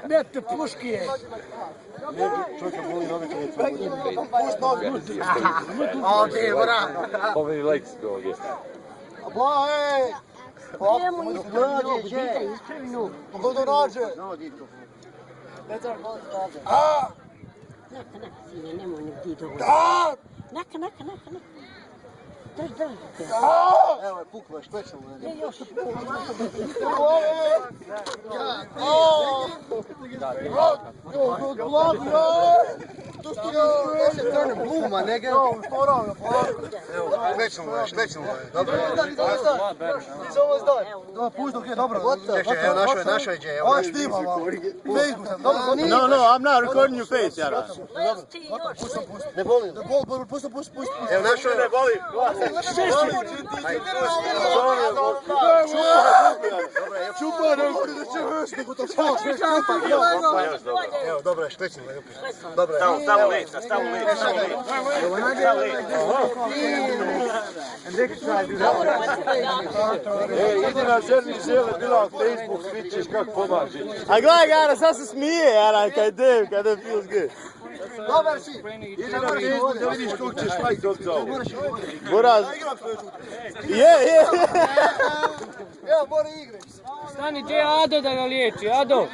Ne te puške. Ovdje, vrat. How many legs do I get? Ba, ej! Njemu ispravi nogu. Pogodo nađe. A! Naka, sine, nemoj nek ti dovoljno. Da! Naka. Drži. Evo je pukla, špećemo. Ne, još. Bluma, nege. Špećemo. Dobro. Puść dok je dobro. Naša je. Ovo štima vam. Facebook sam. No, I'm not recording your face, Jara. Ti još. Ne boli. Pusti. Evo naša ne boli. Čupa, ne može da će veš, nego to faš. Evo, dobro je, špećemo. Dobro je. Stavu lica. Idi na Crni žele, bila na Facebook, vidit ćeš kako pomaže. A gledaj, Jara, sad se smije, Jara, kada feels good. Dobar si. Idi na Facebook da vidiš koliko ćeš like dobiti za ovo. Buraz. Je. Evo, mora igrati. Stani, gdje je Ado da ga liječi, Ado?